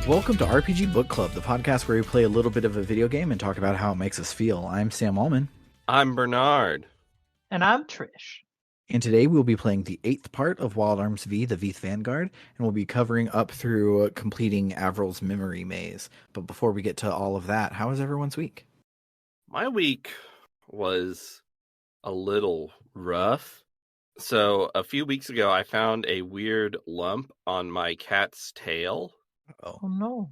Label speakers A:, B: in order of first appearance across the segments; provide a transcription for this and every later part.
A: Welcome to RPG Book Club, the podcast where we play a little bit of a video game and talk about how it makes us feel. I'm Sam Allman.
B: I'm Bernard.
C: And I'm Trish.
A: And today we'll be playing the 8th part of Wild Arms V, the Veeth Vanguard, and we'll be covering up through completing Avril's Memory Maze. But before we get to all of that, how was everyone's week?
B: My week was a little rough. So a few weeks ago, I found a weird lump on my cat's tail.
C: Oh no.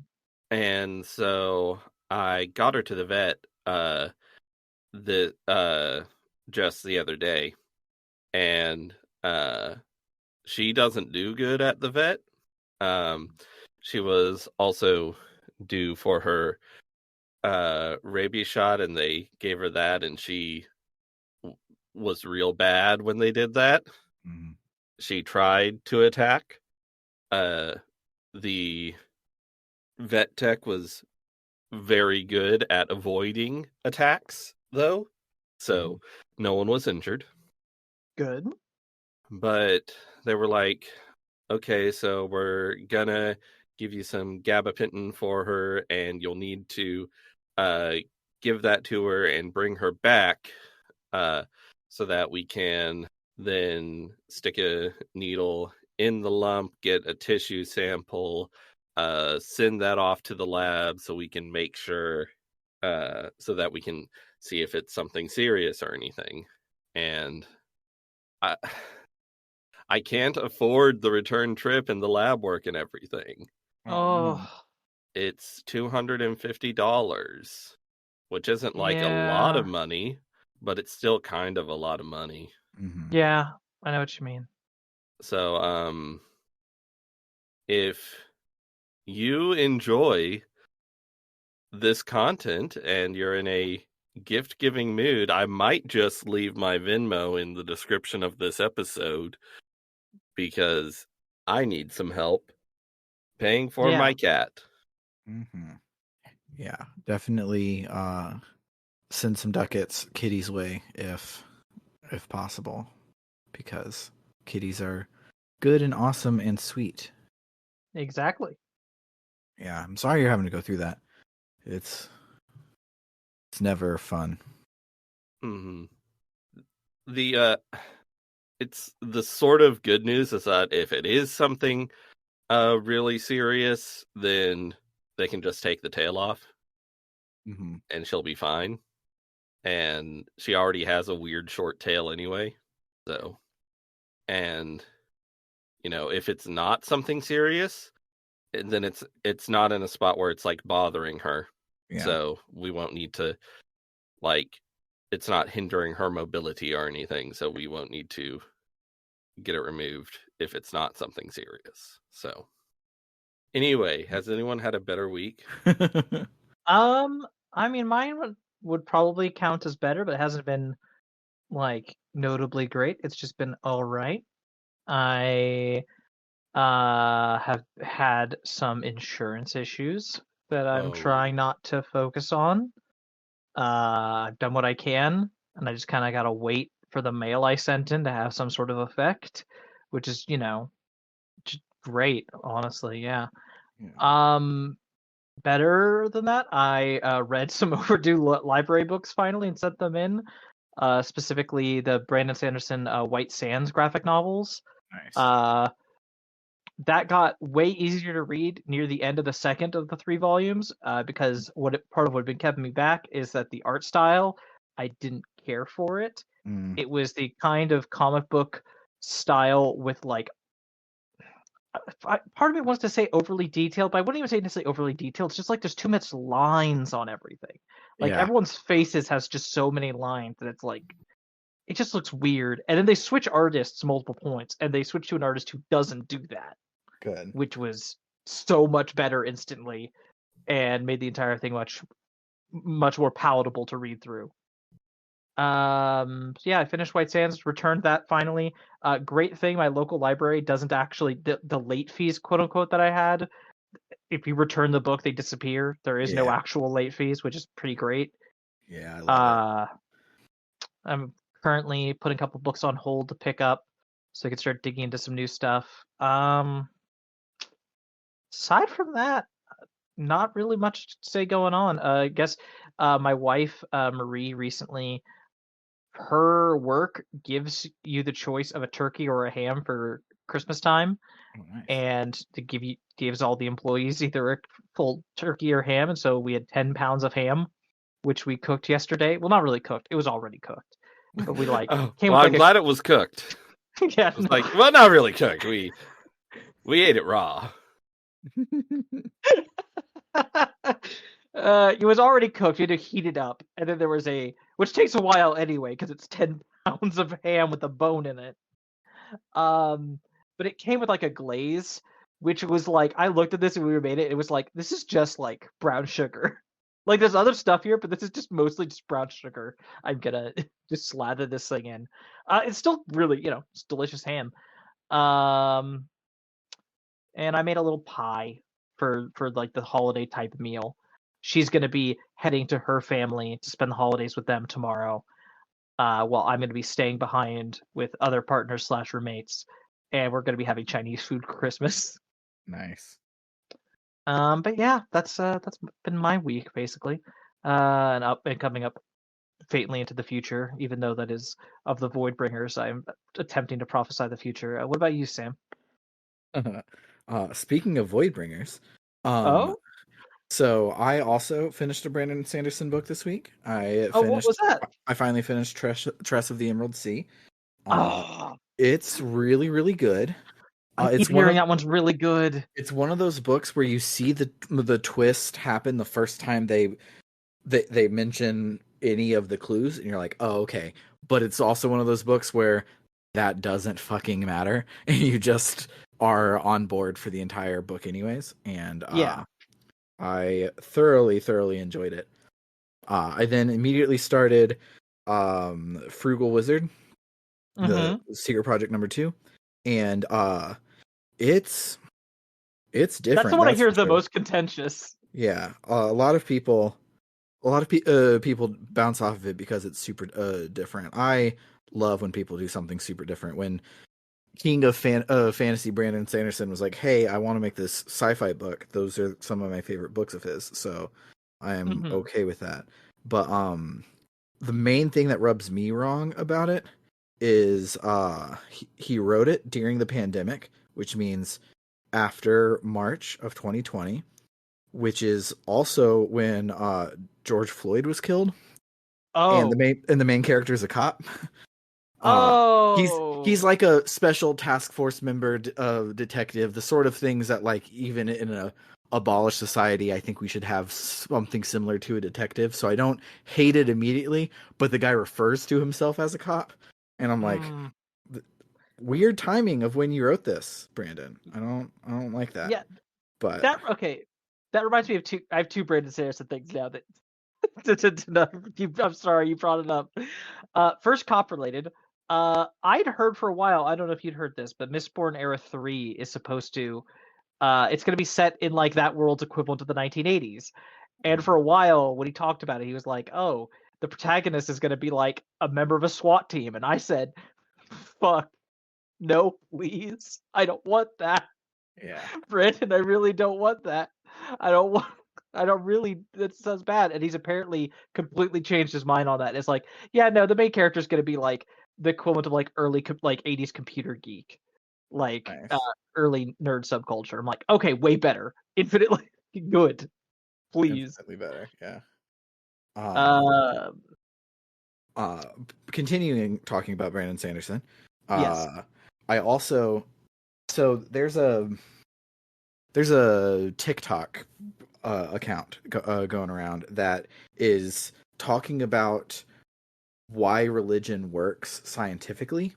B: And so I got her to the vet just the other day. And she doesn't do good at the vet. She was also due for her rabies shot, and they gave her that, and she was real bad when they did that.
A: Mm-hmm.
B: She tried to attack. The vet tech was very good at avoiding attacks, though, so no one was injured.
C: Good.
B: But they were like, okay, so we're gonna give you some gabapentin for her, and you'll need to give that to her and bring her back so that we can then stick a needle in the lump, get a tissue sample, send that off to the lab so we can make sure so that we can see if it's something serious or anything. And I can't afford the return trip and the lab work and everything.
C: Oh.
B: It's $250, which isn't like a lot of money, but it's still kind of a lot of money.
A: Mm-hmm.
C: Yeah, I know what you mean.
B: So, if you enjoy this content and you're in a gift-giving mood, I might just leave my Venmo in the description of this episode because I need some help paying for my cat.
A: Mm-hmm. Yeah, definitely send some ducats Kitty's way if possible, because kitties are good and awesome and sweet.
C: Exactly.
A: Yeah, I'm sorry you're having to go through that. It's never fun.
B: Mm-hmm. It's the sort of good news is that if it is something really serious, then they can just take the tail off, and she'll be fine. And she already has a weird short tail anyway, so. And if it's not something serious, then it's not in a spot where it's like bothering her. Yeah. So we won't need to, like, it's not hindering her mobility or anything, so we won't need to get it removed if it's not something serious. So anyway, has anyone had a better week?
C: I mean, mine would probably count as better, but it hasn't been like notably great. It's just been all right. I have had some insurance issues that I'm trying not to focus on. I've done what I can, and I just kind of gotta wait for the mail I sent in to have some sort of effect, which is, just great, honestly. Yeah. Better than that, I read some overdue library books finally and sent them in. Specifically the Brandon Sanderson White Sands graphic novels.
A: Nice.
C: That got way easier to read near the end of the second of the 3 volumes, because part of what had been keeping me back is that the art style, I didn't care for it. It was the kind of comic book style with, like, part of me wants to say overly detailed, but I wouldn't even say necessarily overly detailed. It's just like there's too much lines on everything. Like, everyone's faces has just so many lines that it's like, it just looks weird. And then they switch artists multiple points, and they switch to an artist who doesn't do that.
A: Good.
C: Which was so much better instantly and made the entire thing much more palatable to read through. So yeah, I finished White Sands, returned that finally. Great thing, my local library doesn't actually, the late fees, quote unquote, that I had, if you return the book, they disappear. There is no actual late fees, which is pretty great.
A: Yeah, I love
C: it. I'm currently putting a couple books on hold to pick up so I can start digging into some new stuff. Aside from that, not really much to say going on. I guess my wife Marie recently, her work gives you the choice of a turkey or a ham for Christmas time,
A: Oh, nice.
C: and to gives all the employees either a full turkey or ham. And so we had 10 pounds of ham, which we cooked yesterday. Well, not really cooked; it was already cooked, but we
B: Oh,
C: came
B: well,
C: with
B: I'm glad it was cooked.
C: yeah,
B: It was
C: no.
B: well, not really cooked. We ate it raw.
C: It was already cooked. You had to heat it up, and then there was which takes a while anyway because it's 10 pounds of ham with a bone in it. But it came with like a glaze, which was like, I looked at this and we made it. It was like, this is just like brown sugar. Like there's other stuff here, but this is just mostly just brown sugar. I'm gonna just slather this thing in. It's still really, it's delicious ham. Um, and I made a little pie for like the holiday type meal. She's gonna be heading to her family to spend the holidays with them tomorrow. While I'm gonna be staying behind with other partners slash roommates, and we're gonna be having Chinese food for Christmas.
A: Nice.
C: But yeah, that's been my week basically, and coming up faintly into the future, even though that is of the Voidbringers. I'm attempting to prophesy the future. What about you, Sam?
A: Speaking of Voidbringers,
C: Oh,
A: so I also finished a Brandon Sanderson book this week.
C: what was that?
A: I finally finished Tress of the Emerald Sea.
C: Oh,
A: It's really, really good.
C: I keep hearing that one's really good.
A: It's one of those books where you see the twist happen the first time they mention any of the clues, and you're like, oh, okay. But it's also one of those books where that doesn't fucking matter, and you just are on board for the entire book anyways. And
C: Yeah.
A: I thoroughly enjoyed it. I then immediately started Frugal Wizard, the Secret Project #2, and it's different.
C: That's the one I hear is the most contentious.
A: Yeah, a lot of people people bounce off of it because it's super different. I love when people do something super different. When King of Fantasy Brandon Sanderson was like, "Hey, I want to make this sci-fi book." Those are some of my favorite books of his, so I am okay with that. But the main thing that rubs me wrong about it is he wrote it during the pandemic, which means after March of 2020, which is also when George Floyd was killed.
C: Oh,
A: and the main character is a cop. He's like a special task force member, detective, the sort of things that, like, even in a abolished society, I think we should have something similar to a detective. So I don't hate it immediately, but the guy refers to himself as a cop, and I'm like, weird timing of when you wrote this, Brandon. I don't like that.
C: Yeah,
A: but
C: that reminds me of two. I have two Brandon Sanderson things now that. I'm sorry you brought it up. First, cop related. I'd heard for a while. I don't know if you'd heard this, but Mistborn Era 3 is supposed to. It's going to be set in like that world's equivalent to the 1980s. And for a while, when he talked about it, he was like, "Oh, the protagonist is going to be like a member of a SWAT team." And I said, "Fuck, no, please, I don't want that."
A: Yeah,
C: Brandon, I really don't want that. I don't really. That sounds bad. And he's apparently completely changed his mind on that. It's like, yeah, no, the main character is going to be like the equivalent of like early like 80s computer geek, like
A: nice.
C: Early nerd subculture. I'm like, okay, way better, infinitely good. Please,
A: infinitely better. Yeah. Continuing talking about Brandon Sanderson.
C: Yes.
A: I also there's a TikTok account going around that is talking about why religion works scientifically,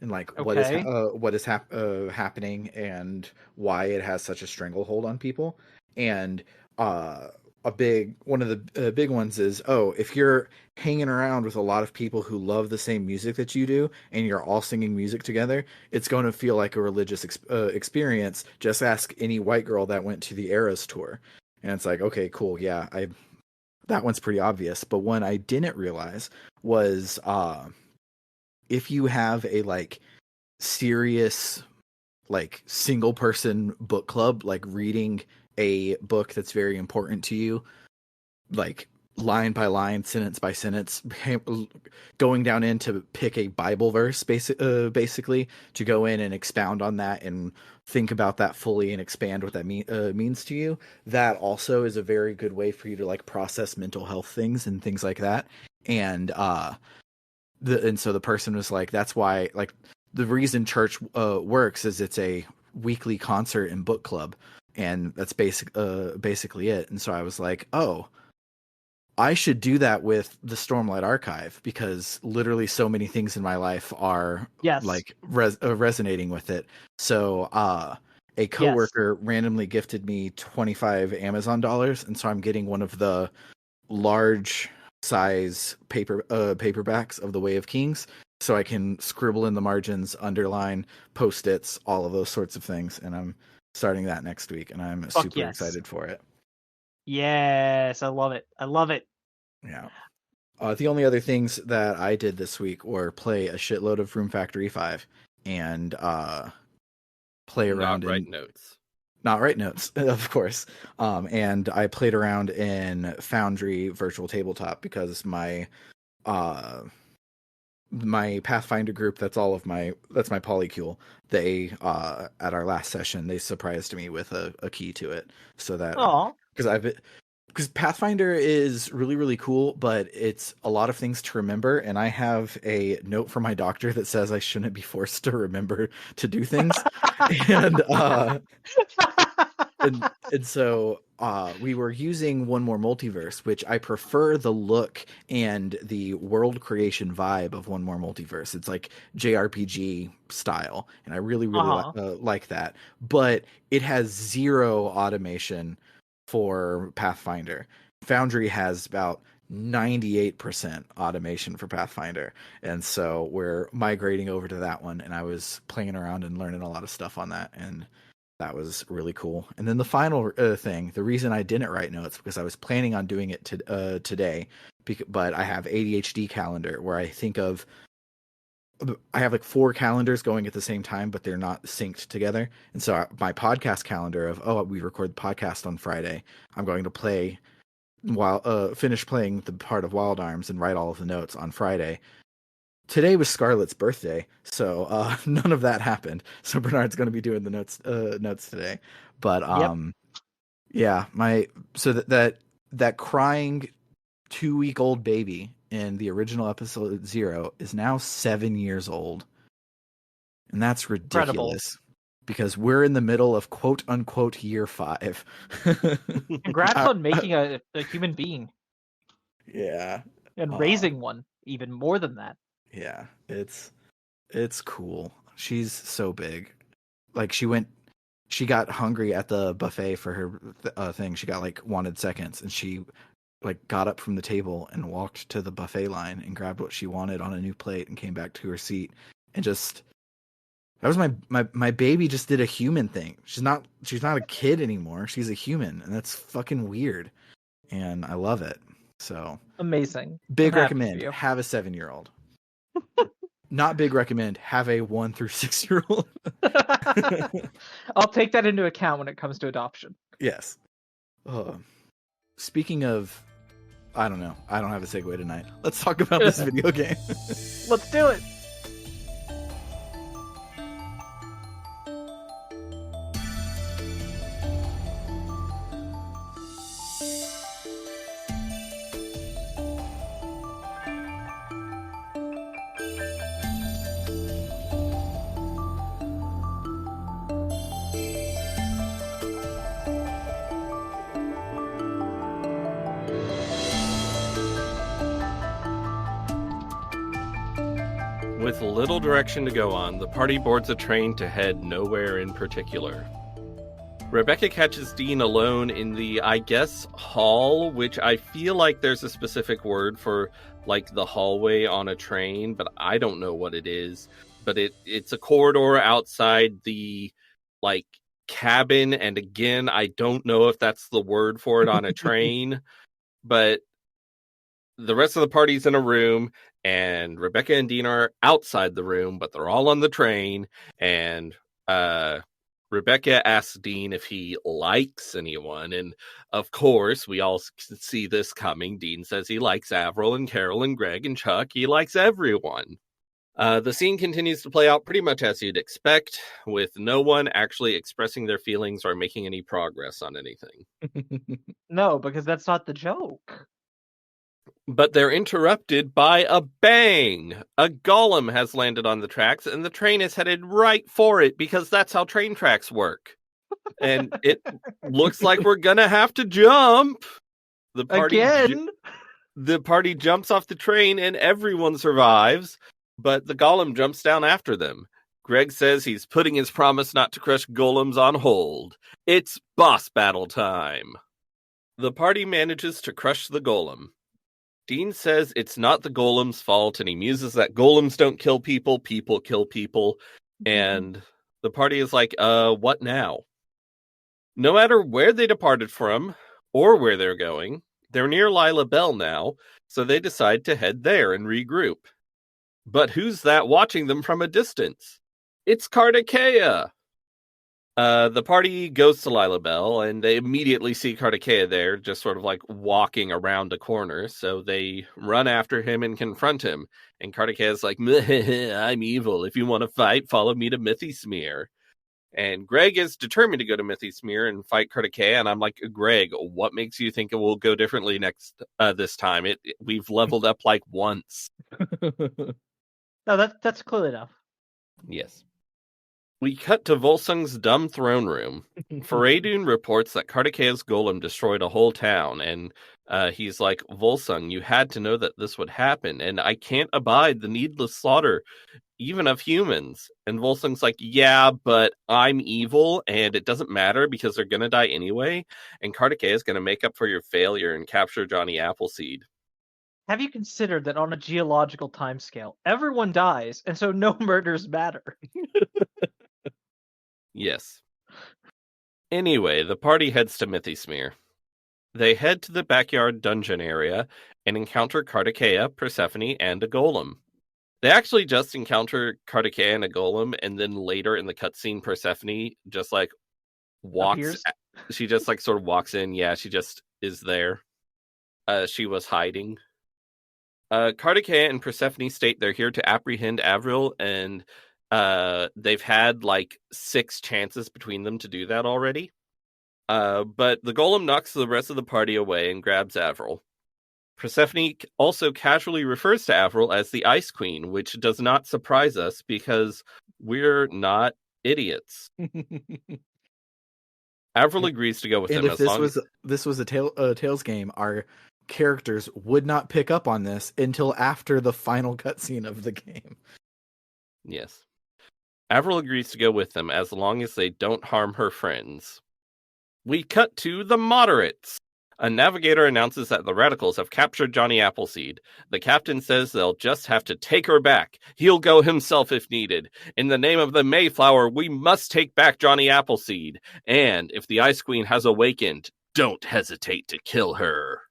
A: and like what is happening and why it has such a stranglehold on people. And one of the big ones is, if you're hanging around with a lot of people who love the same music that you do and you're all singing music together, it's going to feel like a religious experience. Just ask any white girl that went to the Eras tour. And it's like, okay, cool, yeah, that one's pretty obvious. But one I didn't realize was if you have a like serious like single person book club, like reading a book that's very important to you, like line by line, sentence by sentence, going down in to pick a Bible verse, basically to go in and expound on that and think about that fully and expand what that means to you. That also is a very good way for you to like process mental health things and things like that. And so the person was like, that's why, like, the reason church works is it's a weekly concert and book club, and that's basically it. And so I was like, oh, I should do that with the Stormlight Archive, because literally so many things in my life are like resonating with it. So a coworker randomly gifted me 25 Amazon dollars, and so I'm getting one of the large size paperbacks of The Way of Kings, so I can scribble in the margins, underline, post-its, all of those sorts of things. And I'm starting that next week, and I'm super excited for it.
C: Yes, I love it. I love it.
A: Yeah. The only other things that I did this week were play a shitload of Room Factory 5 and play around Not write notes, of course. And I played around in Foundry Virtual Tabletop, because my Pathfinder group, that's my polycule. They at our last session, they surprised me with a key to it, so that because Pathfinder is really, really cool, but it's a lot of things to remember, and I have a note from my doctor that says I shouldn't be forced to remember to do things. and so we were using One More Multiverse, which I prefer the look and the world creation vibe of One More Multiverse. It's like JRPG style, and I really, really like that. But it has zero automation for Pathfinder. Foundry has about 98% automation for Pathfinder, and so we're migrating over to that one, and I was playing around and learning a lot of stuff on that, and that was really cool. And then the final thing, the reason I didn't write notes, because I was planning on doing it today, but I have ADHD calendar where I have like 4 calendars going at the same time, but they're not synced together. And so my podcast calendar of, we record the podcast on Friday, I'm going to finish playing the part of Wild Arms and write all of the notes on Friday. Today was Scarlett's birthday, so none of that happened. So Bernard's going to be doing the notes today. But yeah, that crying 2-week-old baby in the original episode 0 is now 7 years old, and that's ridiculous. Incredible. Because we're in the middle of quote unquote year 5.
C: Congrats on making a human being.
A: Yeah.
C: And raising one, even more than that.
A: Yeah, it's cool. She's so big. Like she got hungry at the buffet for her thing. She got like wanted seconds, and she like got up from the table and walked to the buffet line and grabbed what she wanted on a new plate and came back to her seat. And just that was my baby just did a human thing. She's not a kid anymore. She's a human, and that's fucking weird. And I love it. So
C: amazing.
A: Big recommend. Have a 7-year-old. Not big recommend. Have a 1 through 6-year-old.
C: I'll take that into account when it comes to adoption.
A: Yes. Speaking of, I don't know. I don't have a segue tonight. Let's talk about this video game.
C: Let's do it.
B: With little direction to go on, the party boards a train to head nowhere in particular. Rebecca catches Dean alone in the, I guess, hall, which I feel like there's a specific word for, like, the hallway on a train, but I don't know what it is. But it's a corridor outside the, like, cabin, and again, I don't know if that's the word for it on a train, but the rest of the party's in a room, and Rebecca and Dean are outside the room, but they're all on the train, and Rebecca asks Dean if he likes anyone, and of course, we all see this coming. Dean says he likes Avril and Carol and Greg and Chuck. He likes everyone. The scene continues to play out pretty much as you'd expect, with no one actually expressing their feelings or making any progress on anything.
C: No, because that's not the joke.
B: But they're interrupted by a bang! A golem has landed on the tracks, and the train is headed right for it, because that's how train tracks work. And it looks like we're gonna have to jump! The party jumps off the train, and everyone survives, but the golem jumps down after them. Greg says he's putting his promise not to crush golems on hold. It's boss battle time! The party manages to crush the golem. Dean says it's not the golem's fault, and he muses that golems don't kill people, people kill people, and the party is like, what now? No matter where they departed from, or where they're going, they're near Lila Bell now, so they decide to head there and regroup. But who's that watching them from a distance? It's Kartikeya! The party goes to Lila Bell, and they immediately see Kartikeya there, just sort of like walking around a corner, so they run after him and confront him. And Kartikeya's like, I'm evil. If you want to fight, follow me to Mythismere. And Greg is determined to go to Mythismere and fight Kartikeya, and I'm like, Greg, what makes you think it will go differently this time? We've leveled up like once.
C: No, that's clear enough.
B: Yes. We cut to Volsung's dumb throne room. Faradun reports that Kartikeya's golem destroyed a whole town, and he's like, Volsung, you had to know that this would happen, and I can't abide the needless slaughter, even of humans. And Volsung's like, yeah, but I'm evil, and it doesn't matter because they're gonna die anyway, and Kartikeya's gonna make up for your failure and capture Johnny Appleseed.
C: Have you considered that on a geological timescale, everyone dies, and so no murders matter?
B: Yes. Anyway, the party heads to Mythismere. They head to the backyard dungeon area and encounter Kartikeya, Persephone, and a golem. They actually just encounter Kartikeya and a golem, and then later in the cutscene, Persephone just like walks. She just like sort of walks in. Yeah, she just is there. She was hiding. Kartikeya and Persephone state they're here to apprehend Avril, and they've had like 6 chances between them to do that already. But the golem knocks the rest of the party away and grabs Avril. Persephone also casually refers to Avril as the Ice Queen, which does not surprise us because we're not idiots. Avril agrees to go with them.
A: And if this was a Tales game, our characters would not pick up on this until after the final cutscene of the game.
B: Yes. Avril agrees to go with them as long as they don't harm her friends. We cut to the moderates. A navigator announces that the radicals have captured Johnny Appleseed. The captain says they'll just have to take her back. He'll go himself if needed. In the name of the Mayflower, we must take back Johnny Appleseed. And if the Ice Queen has awakened, don't hesitate to kill her.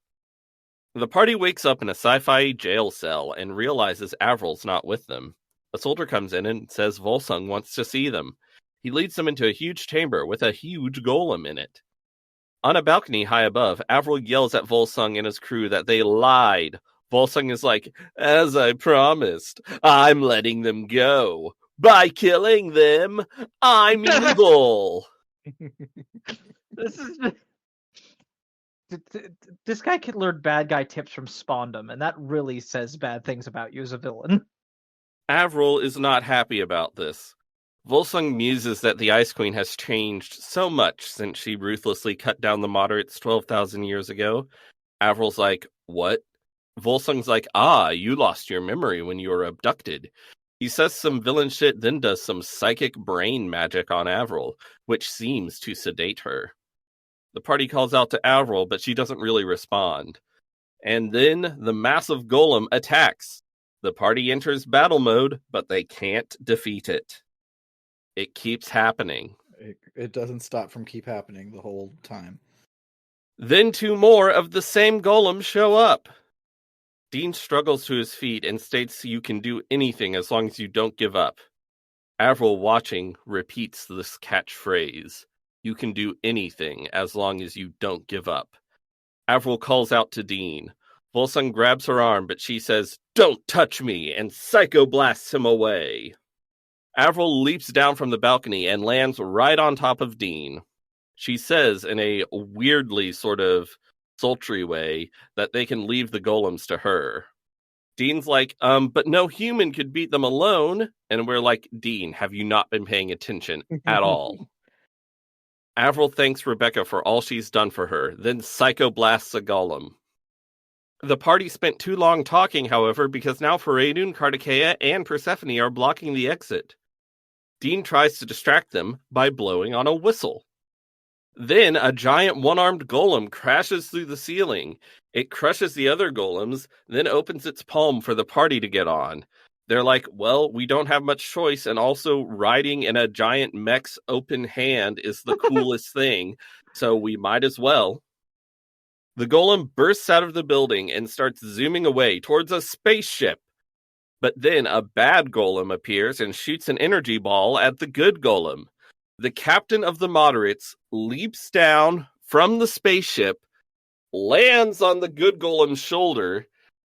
B: The party wakes up in a sci-fi jail cell and realizes Avril's not with them. A soldier comes in and says Volsung wants to see them. He leads them into a huge chamber with a huge golem in it. On a balcony high above, Avril yells at Volsung and his crew that they lied. Volsung is like, as I promised, I'm letting them go. By killing them, I'm evil.
C: This guy can learn bad guy tips from Spondum, and that really says bad things about you as a villain.
B: Avril is not happy about this. Volsung muses that the Ice Queen has changed so much since she ruthlessly cut down the moderates 12,000 years ago. Avril's like, what? Volsung's like, you lost your memory when you were abducted. He says some villain shit, then does some psychic brain magic on Avril, which seems to sedate her. The party calls out to Avril, but she doesn't really respond. And then the massive golem attacks. The party enters battle mode, but they can't defeat it. It keeps happening.
A: It doesn't stop from keep happening the whole time.
B: Then 2 more of the same golem show up. Dean struggles to his feet and states you can do anything as long as you don't give up. Avril, watching, repeats this catchphrase. You can do anything as long as you don't give up. Avril calls out to Dean. Volsung grabs her arm, but she says, "Don't touch me," and psycho-blasts him away. Avril leaps down from the balcony and lands right on top of Dean. She says in a weirdly sort of sultry way that they can leave the golems to her. Dean's like, but no human could beat them alone. And we're like, Dean, have you not been paying attention at all? Avril thanks Rebecca for all she's done for her, then psycho-blasts a golem. The party spent too long talking, however, because now Feridun, Kartikeya, and Persephone are blocking the exit. Dean tries to distract them by blowing on a whistle. Then a giant one-armed golem crashes through the ceiling. It crushes the other golems, then opens its palm for the party to get on. They're like, well, we don't have much choice, and also riding in a giant mech's open hand is the coolest thing, so we might as well. The golem bursts out of the building and starts zooming away towards a spaceship. But then a bad golem appears and shoots an energy ball at the good golem. The captain of the moderates leaps down from the spaceship, lands on the good golem's shoulder,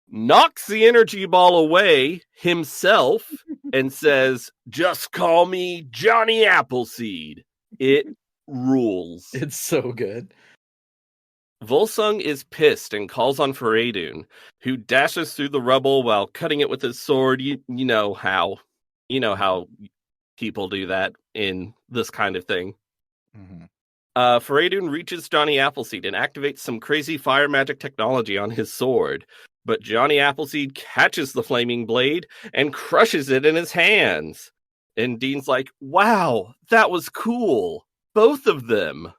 B: knocks the energy ball away himself, and says, "Just call me Johnny Appleseed." It rules.
A: It's so good.
B: Volsung is pissed and calls on Feridun, who dashes through the rubble while cutting it with his sword. You know how. You know how people do that in this kind of thing. Mm-hmm. Feridun reaches Johnny Appleseed and activates some crazy fire magic technology on his sword. But Johnny Appleseed catches the flaming blade and crushes it in his hands. And Dean's like, wow, that was cool. Both of them.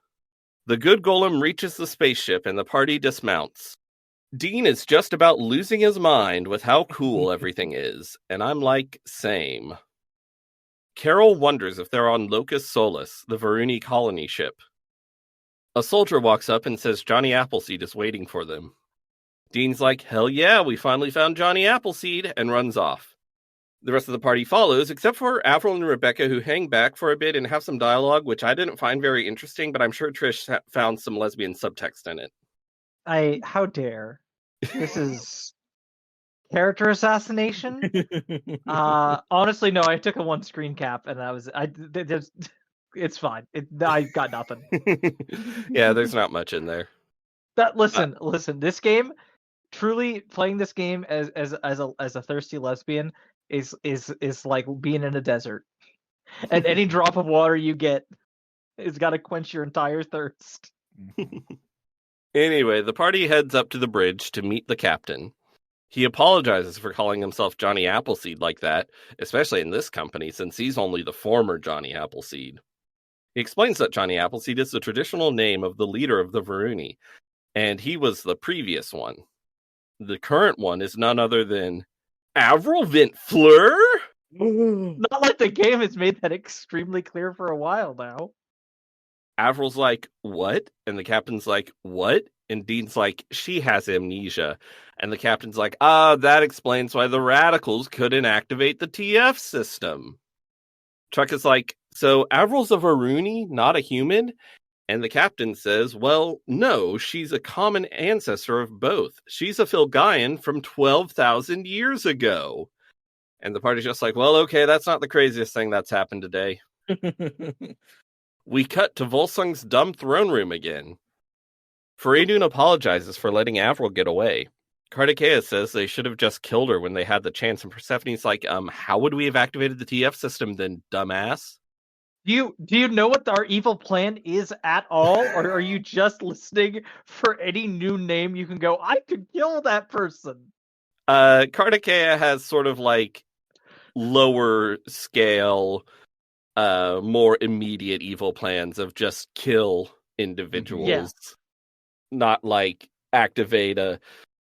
B: The good golem reaches the spaceship and the party dismounts. Dean is just about losing his mind with how cool everything is, and I'm like, same. Carol wonders if they're on Locus Solus, the Varuni colony ship. A soldier walks up and says Johnny Appleseed is waiting for them. Dean's like, hell yeah, we finally found Johnny Appleseed, and runs off. The rest of the party follows, except for Avril and Rebecca, who hang back for a bit and have some dialogue, which I didn't find very interesting, but I'm sure Trish found some lesbian subtext in it.
C: How dare. This is character assassination? Honestly, no, I took a one screen cap, and that was, it's fine. I got nothing.
B: Yeah, there's not much in there.
C: Listen, this game, truly playing this game as a thirsty lesbian is like being in a desert, and any drop of water you get has got to quench your entire thirst.
B: Anyway, the party heads up to the bridge to meet the captain. He apologizes for calling himself Johnny Appleseed like that, especially in this company, since he's only the former Johnny Appleseed. He explains that Johnny Appleseed is the traditional name of the leader of the Varuni, and he was the previous one. The current one is none other than Avril Ventfleur?
C: Not like the game has made that extremely clear for a while now.
B: Avril's like, what? And the captain's like, what? And Dean's like, she has amnesia. And the captain's like, that explains why the radicals couldn't activate the TF system. Chuck is like, so Avril's a Varuni, not a human? And the captain says, well, no, she's a common ancestor of both. She's a Filgaian from 12,000 years ago. And the party's just like, well, okay, that's not the craziest thing that's happened today. We cut to Volsung's dumb throne room again. Feridun apologizes for letting Avril get away. Kartikeya says they should have just killed her when they had the chance, and Persephone's like, how would we have activated the TF system then, dumbass?
C: Do you know what our evil plan is at all? Or are you just listening for any new name you can go, I could kill that person?
B: Kartikeya has sort of like lower scale, more immediate evil plans of just kill individuals. Yeah. Not like activate a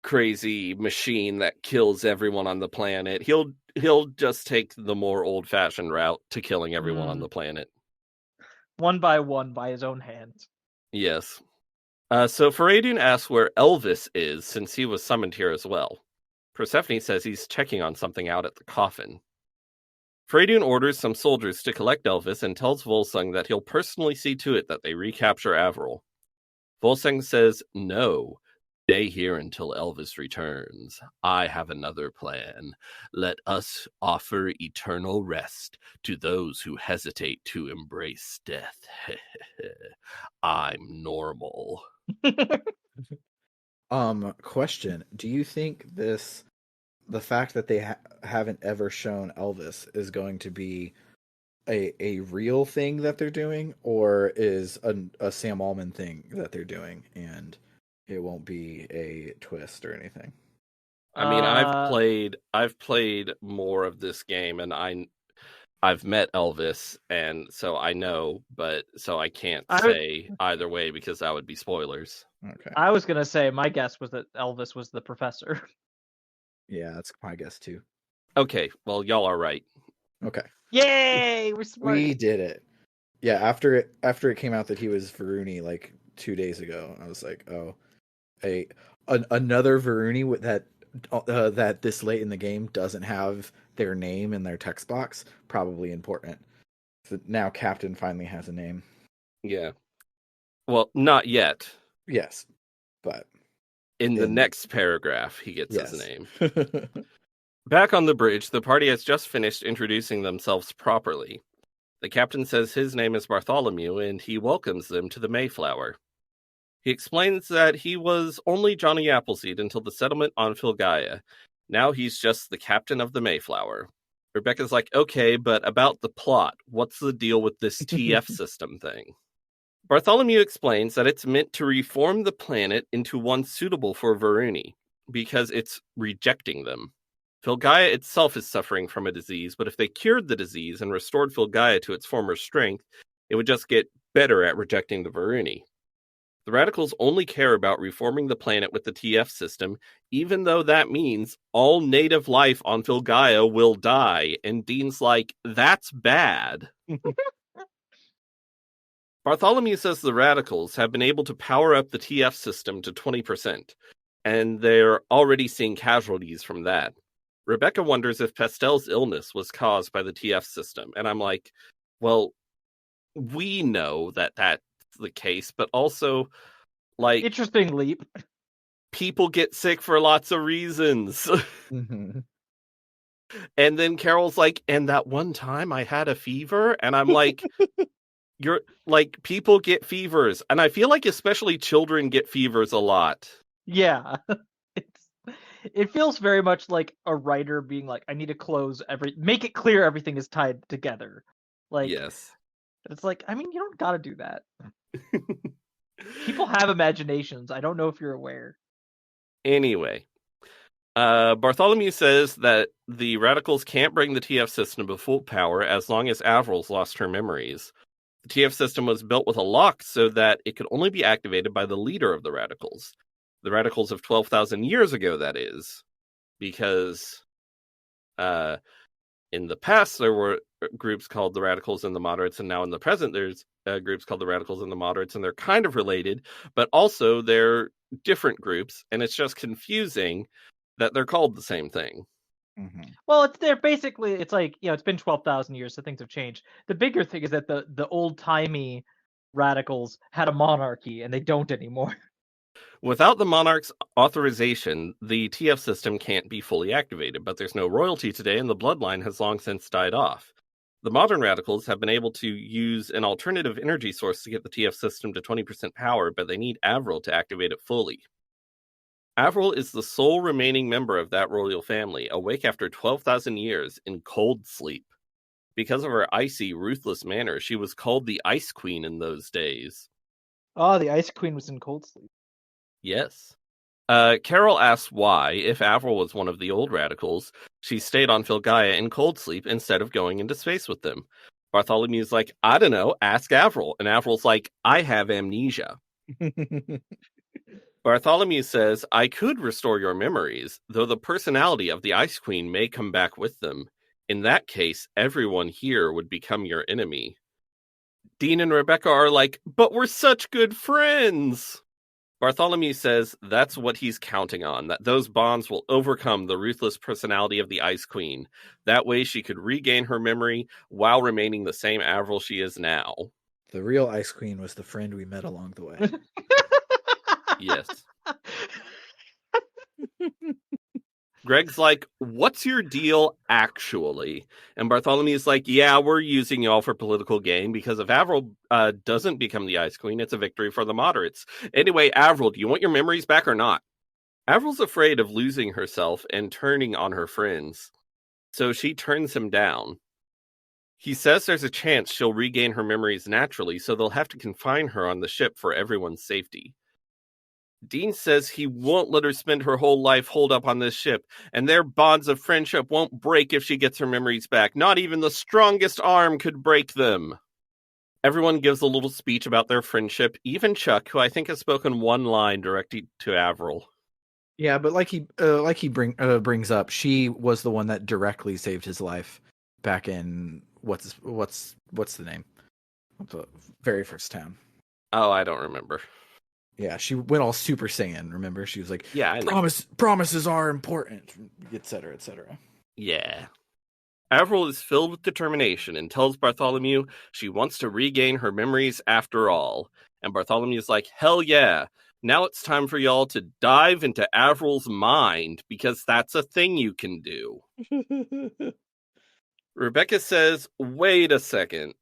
B: crazy machine that kills everyone on the planet. He'll just take the more old-fashioned route to killing everyone on the planet.
C: One by one, by his own hands.
B: Yes. So Feridun asks where Elvis is, since he was summoned here as well. Persephone says he's checking on something out at the coffin. Freydun orders some soldiers to collect Elvis and tells Volsung that he'll personally see to it that they recapture Avril. Volsung says, "No, stay here until Elvis returns. I have another plan. Let us offer eternal rest to those who hesitate to embrace death. I'm normal."
A: Question. Do you think the fact that they haven't ever shown Elvis is going to be a real thing that they're doing, or is a Sam Allman thing that they're doing, and it won't be a twist or anything?
B: I mean, I've played more of this game, and I've met Elvis, and so I know, but so I can't say either way because that would be spoilers.
A: Okay.
C: I was gonna say my guess was that Elvis was the professor.
A: Yeah, that's my guess too.
B: Okay, well, y'all are right.
A: Okay.
C: Yay! We're smart.
A: We did it. Yeah, after it came out that he was Varuni like 2 days ago, I was like, oh, another Varuni that this late in the game doesn't have their name in their text box, probably important. So now Captain finally has a name.
B: Yeah. Well, not yet.
A: Yes, but
B: in the next paragraph, he gets his name. Back on the bridge, the party has just finished introducing themselves properly. The captain says his name is Bartholomew, and he welcomes them to the Mayflower. He explains that he was only Johnny Appleseed until the settlement on Filgaia. Now he's just the captain of the Mayflower. Rebecca's like, okay, but about the plot, what's the deal with this TF system thing? Bartholomew explains that it's meant to reform the planet into one suitable for Varuni, because it's rejecting them. Filgaia itself is suffering from a disease, but if they cured the disease and restored Filgaia to its former strength, it would just get better at rejecting the Varuni. The radicals only care about reforming the planet with the TF system, even though that means all native life on Filgaia will die, and Dean's like, that's bad. Bartholomew says the radicals have been able to power up the TF system to 20%, and they're already seeing casualties from that. Rebecca wonders if Pastel's illness was caused by the TF system, and I'm like, well, we know that that's the case, but also, like...
C: Interesting leap.
B: People get sick for lots of reasons.
A: Mm-hmm.
B: And then Carol's like, and that one time I had a fever, and I'm like... You're like, people get fevers, and I feel like especially children get fevers a lot.
C: Yeah. It feels very much like a writer being like, I need to make it clear everything is tied together. Like,
B: yes.
C: It's like, I mean, you don't gotta do that. People have imaginations. I don't know if you're aware.
B: Anyway, Bartholomew says that the radicals can't bring the TF system to full power as long as Avril's lost her memories. The TF system was built with a lock so that it could only be activated by the leader of the radicals. The radicals of 12,000 years ago, that is. Because in the past, there were groups called the radicals and the moderates, and now in the present, there's groups called the radicals and the moderates, and they're kind of related, but also they're different groups, and it's just confusing that they're called the same thing.
A: Mm-hmm.
C: Well, it's like, it's been 12,000 years, so things have changed. The bigger thing is that the old-timey radicals had a monarchy, and they don't anymore.
B: Without the monarch's authorization, the TF system can't be fully activated, but there's no royalty today, and the bloodline has long since died off. The modern radicals have been able to use an alternative energy source to get the TF system to 20% power, but they need Avril to activate it fully. Avril is the sole remaining member of that royal family, awake after 12,000 years in cold sleep. Because of her icy, ruthless manner, she was called the Ice Queen in those days.
C: Oh, the Ice Queen was in cold sleep.
B: Yes. Carol asks why, if Avril was one of the old radicals, she stayed on Filgaia in cold sleep instead of going into space with them. Bartholomew's like, I don't know, ask Avril. And Avril's like, I have amnesia. Bartholomew says, I could restore your memories, though the personality of the Ice Queen may come back with them. In that case, everyone here would become your enemy. Dean and Rebecca are like, but we're such good friends! Bartholomew says that's what he's counting on, that those bonds will overcome the ruthless personality of the Ice Queen. That way she could regain her memory while remaining the same Avril she is now.
A: The real Ice Queen was the friend we met along the way.
B: Yes. Greg's like, what's your deal actually? And Bartholomew's like, yeah, we're using y'all for political gain because if Avril doesn't become the Ice Queen, it's a victory for the moderates. Anyway, Avril, do you want your memories back or not? Avril's afraid of losing herself and turning on her friends, so she turns him down. He says there's a chance she'll regain her memories naturally, so they'll have to confine her on the ship for everyone's safety. Dean says he won't let her spend her whole life holed up on this ship, and their bonds of friendship won't break if she gets her memories back. Not even the strongest arm could break them. Everyone gives a little speech about their friendship, even Chuck, who I think has spoken one line directed to Avril.
A: Yeah, but like he brings up, she was the one that directly saved his life back in what's the name of the very first town.
B: Oh, I don't remember.
A: Yeah, she went all Super Saiyan. Remember, she was like,
B: "Yeah,
A: promises are important, etc., etc."
B: Yeah. Avril is filled with determination and tells Bartholomew she wants to regain her memories after all. And Bartholomew's like, hell yeah. Now it's time for y'all to dive into Avril's mind, because that's a thing you can do. Rebecca says, wait a second.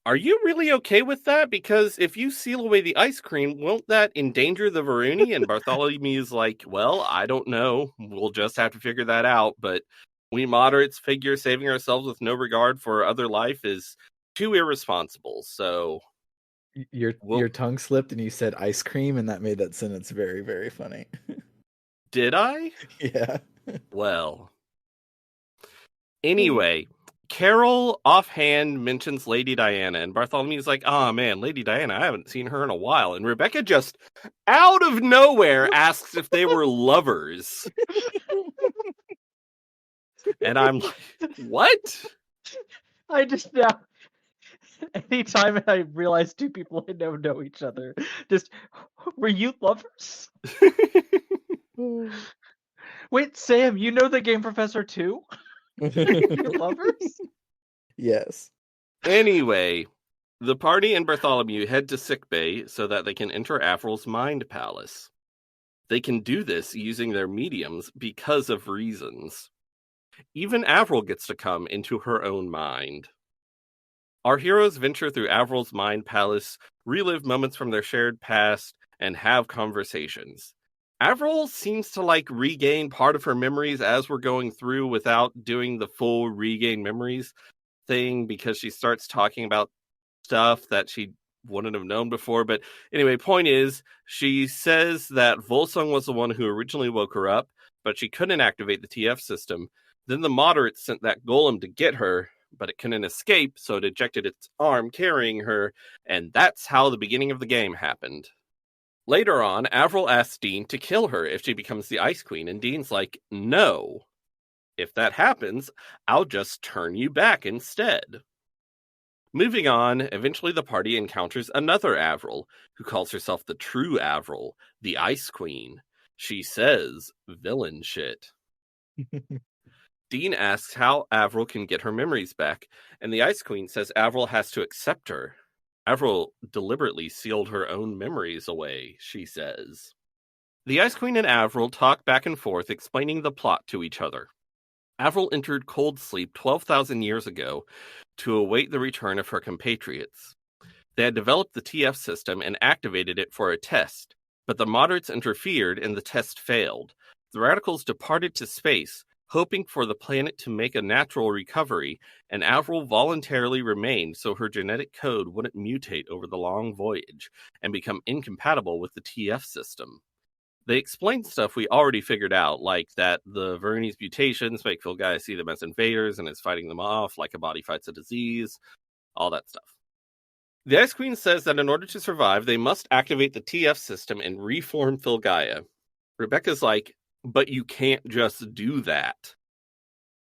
B: Are you really okay with that? Because if you seal away the ice cream, won't that endanger the Varuni? And Bartholomew's like, well, I don't know. We'll just have to figure that out. But we moderates figure saving ourselves with no regard for other life is too irresponsible. So
A: your tongue slipped and you said ice cream, and that made that sentence very, very funny.
B: Did I?
A: Yeah.
B: Well. Anyway, Carol offhand mentions Lady Diana, and Bartholomew's like, oh man, Lady Diana, I haven't seen her in a while. And Rebecca just, out of nowhere, asks if they were lovers. And I'm like, what?
C: I just now, anytime I realize two people I know each other, just, were you lovers? Wait, Sam, you know the game professor too? You lovers?
A: Yes.
B: Anyway, the party and Bartholomew head to sickbay so that they can enter Avril's mind palace. They can do this using their mediums because of reasons. Even Avril gets to come into her own mind. Our heroes venture through Avril's mind palace, relive moments from their shared past, and have conversations. Avril seems to regain part of her memories as we're going through without doing the full regain memories thing, because she starts talking about stuff that she wouldn't have known before. But anyway, point is, she says that Volsung was the one who originally woke her up, but she couldn't activate the TF system. Then the moderates sent that golem to get her, but it couldn't escape, so it ejected its arm carrying her, and that's how the beginning of the game happened. Later on, Avril asks Dean to kill her if she becomes the Ice Queen, and Dean's like, no. If that happens, I'll just turn you back instead. Moving on, eventually the party encounters another Avril, who calls herself the true Avril, the Ice Queen. She says villain shit. Dean asks how Avril can get her memories back, and the Ice Queen says Avril has to accept her. Avril deliberately sealed her own memories away, she says. The Ice Queen and Avril talk back and forth, explaining the plot to each other. Avril entered cold sleep 12,000 years ago to await the return of her compatriots. They had developed the TF system and activated it for a test, but the moderates interfered and the test failed. The radicals departed to space, hoping for the planet to make a natural recovery, and Avril voluntarily remained so her genetic code wouldn't mutate over the long voyage and become incompatible with the TF system. They explained stuff we already figured out, like that the Varuni's mutations make Filgaia see them as invaders and is fighting them off like a body fights a disease, all that stuff. The Ice Queen says that in order to survive, they must activate the TF system and reform Filgaia. Rebecca's like, but you can't just do that.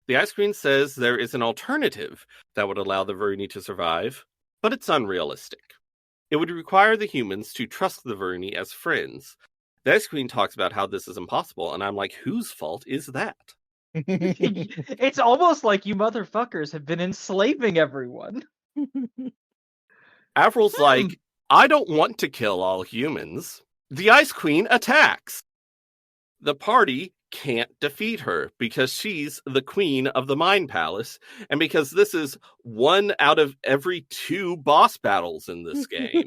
B: The Ice Queen says there is an alternative that would allow the Varuni to survive, but it's unrealistic. It would require the humans to trust the Varuni as friends, The Ice Queen talks about how this is impossible, and I'm like, whose fault is that?
C: It's almost like you motherfuckers have been enslaving everyone.
B: Avril's like, I don't want to kill all humans. The Ice Queen attacks. The party can't defeat her because she's the queen of the Mind Palace, and because this is 1 out of every 2 boss battles in this game.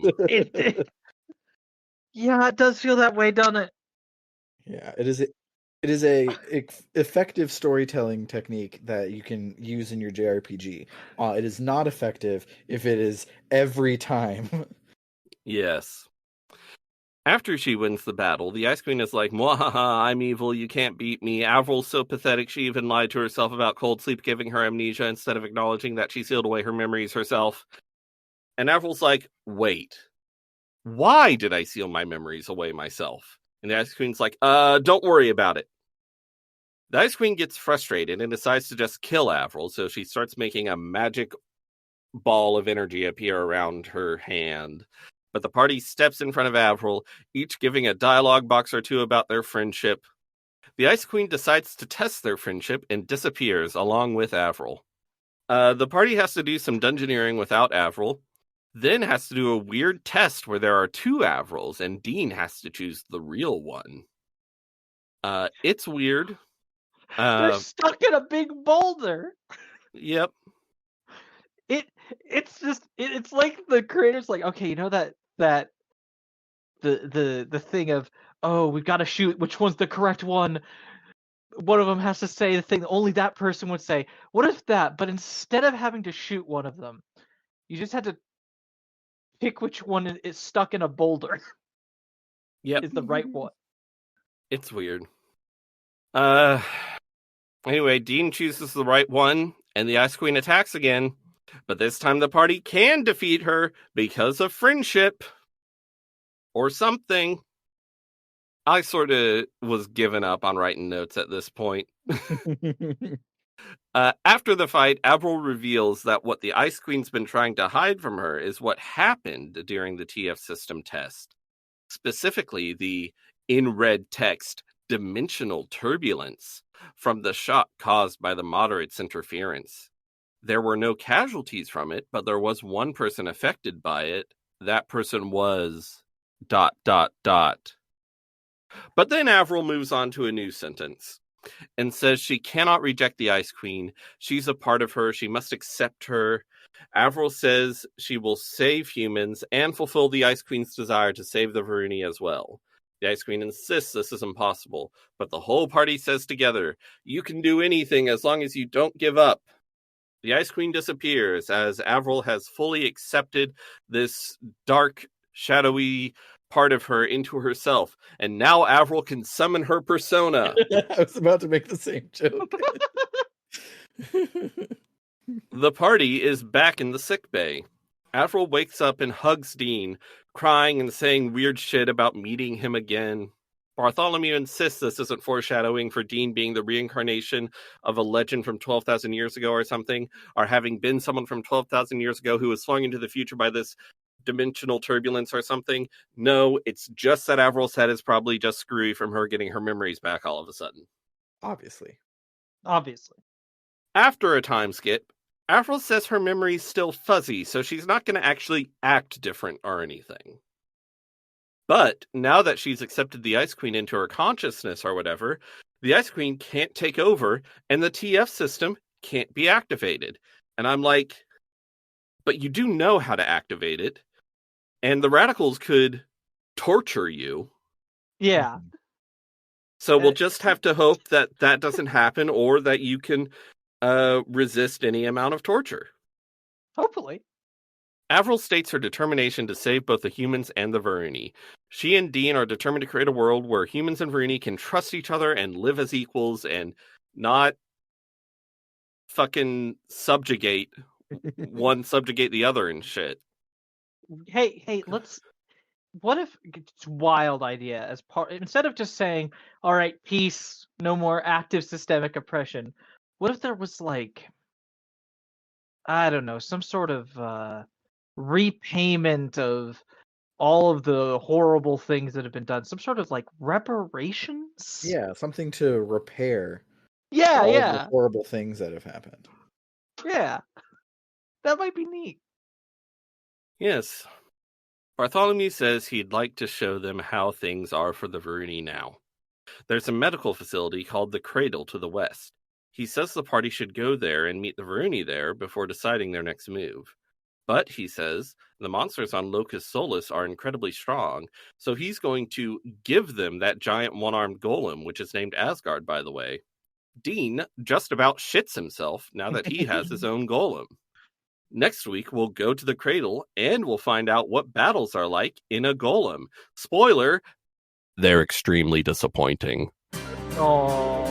C: Yeah, it does feel that way, doesn't it?
A: Yeah, it is a effective storytelling technique that you can use in your JRPG. It is not effective if it is every time.
B: Yes. After she wins the battle, the Ice Queen is like, "Mwahaha, I'm evil, you can't beat me." Avril's so pathetic she even lied to herself about Cold Sleep giving her amnesia instead of acknowledging that she sealed away her memories herself. And Avril's like, wait, why did I seal my memories away myself? And the Ice Queen's like, don't worry about it. The Ice Queen gets frustrated and decides to just kill Avril, so she starts making a magic ball of energy appear around her hand. But the party steps in front of Avril, each giving a dialogue box or 2 about their friendship. The Ice Queen decides to test their friendship and disappears along with Avril. The party has to do some dungeoneering without Avril, then has to do a weird test where there are 2 Avrils, and Dean has to choose the real one. It's weird.
C: They're stuck in a big boulder.
B: Yep.
C: It's like the creator's like, okay, you know that the thing of, oh, we've got to shoot which one's the correct one. One of them has to say the thing that only that person would say. What if that? But instead of having to shoot one of them, you just had to pick which one is stuck in a boulder.
B: Yep.
C: Is the right one.
B: It's weird. Anyway, Dean chooses the right one, and the Ice Queen attacks again. But this time the party can defeat her because of friendship. Or something. I sort of was giving up on writing notes at this point. After the fight, Avril reveals that what the Ice Queen's been trying to hide from her is what happened during the TF system test. Specifically, the, in red text, dimensional turbulence from the shock caused by the moderate's interference. There were no casualties from it, but there was one person affected by it. That person was... ... But then Avril moves on to a new sentence and says she cannot reject the Ice Queen. She's a part of her. She must accept her. Avril says she will save humans and fulfill the Ice Queen's desire to save the Varuni as well. The Ice Queen insists this is impossible, but the whole party says together, you can do anything as long as you don't give up. The Ice Queen disappears as Avril has fully accepted this dark, shadowy part of her into herself, and now Avril can summon her persona.
A: I was about to make the same joke.
B: The party is back in the sickbay. Avril wakes up and hugs Dean, crying and saying weird shit about meeting him again. Bartholomew insists this isn't foreshadowing for Dean being the reincarnation of a legend from 12,000 years ago or something, or having been someone from 12,000 years ago who was flung into the future by this dimensional turbulence or something. No, it's just that Avril's head is probably just screwy from her getting her memories back all of a sudden.
A: Obviously.
B: After a time skip, Avril says her memory's still fuzzy, so she's not going to actually act different or anything. But now that she's accepted the Ice Queen into her consciousness or whatever, the Ice Queen can't take over and the TF system can't be activated. And I'm like, but you do know how to activate it. And the radicals could torture you.
C: Yeah.
B: So we'll just have to hope that that doesn't happen, or that you can resist any amount of torture.
C: Hopefully.
B: Avril states her determination to save both the humans and the Varuni. She and Dean are determined to create a world where humans and Varuni can trust each other and live as equals and not fucking subjugate one subjugate the other and shit.
C: Hey, what if it's a wild idea as part, instead of just saying, all right, peace, no more active systemic oppression, what if there was like, I don't know, some sort of repayment of all of the horrible things that have been done. Some sort of like reparations?
A: Yeah, something to repair
C: Yeah,
A: all of the
C: yeah.
A: horrible things that have happened.
C: Yeah. That might be neat.
B: Yes. Bartholomew says he'd like to show them how things are for the Varuni now. There's a medical facility called the Cradle to the west. He says the party should go there and meet the Varuni there before deciding their next move. But, he says, the monsters on Locus Solus are incredibly strong, so he's going to give them that giant one-armed golem, which is named Asgard, by the way. Dean just about shits himself now that he has his own golem. Next week, we'll go to the Cradle, and we'll find out what battles are like in a golem. Spoiler, they're extremely disappointing.
C: Oh.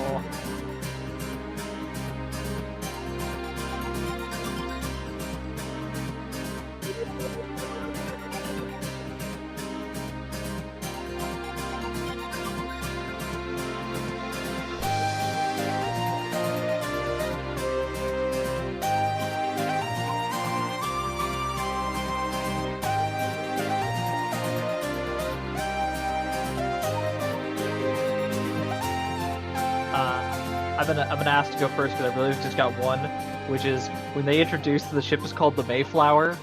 C: I'm gonna ask to go first because I really just got one, which is when they introduced the ship is called the Mayflower,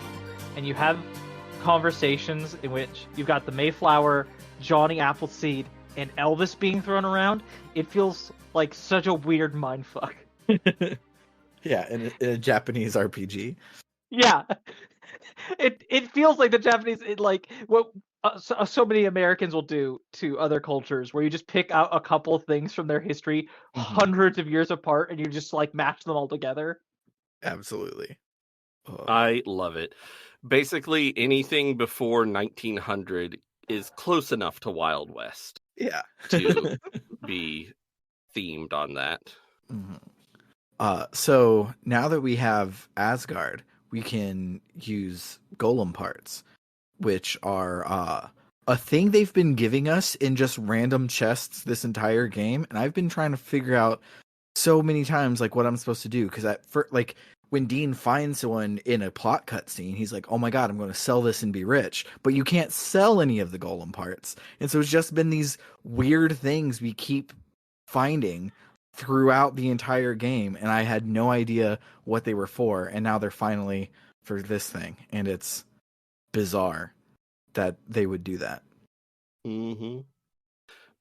C: and you have conversations in which you've got the Mayflower, Johnny Appleseed, and Elvis being thrown around. It feels like such a weird mindfuck.
A: Yeah, in a Japanese RPG.
C: Yeah, it feels like the Japanese, like what so many Americans will do to other cultures, where you just pick out a couple things from their history, hundreds of years apart, and you just like match them all together.
A: Absolutely.
B: I love it. Basically, anything before 1900 is close enough to Wild West.
A: Yeah.
B: To be themed on that.
A: So now that we have Asgard, we can use golem parts, which are a thing they've been giving us in just random chests this entire game, and I've been trying to figure out so many times like what I'm supposed to do, because when Dean finds someone in a plot cutscene, he's like, oh my god, I'm going to sell this and be rich. But you can't sell any of the golem parts. And so it's just been these weird things we keep finding throughout the entire game, and I had no idea what they were for, and now they're finally for this thing, and it's bizarre that they would do that.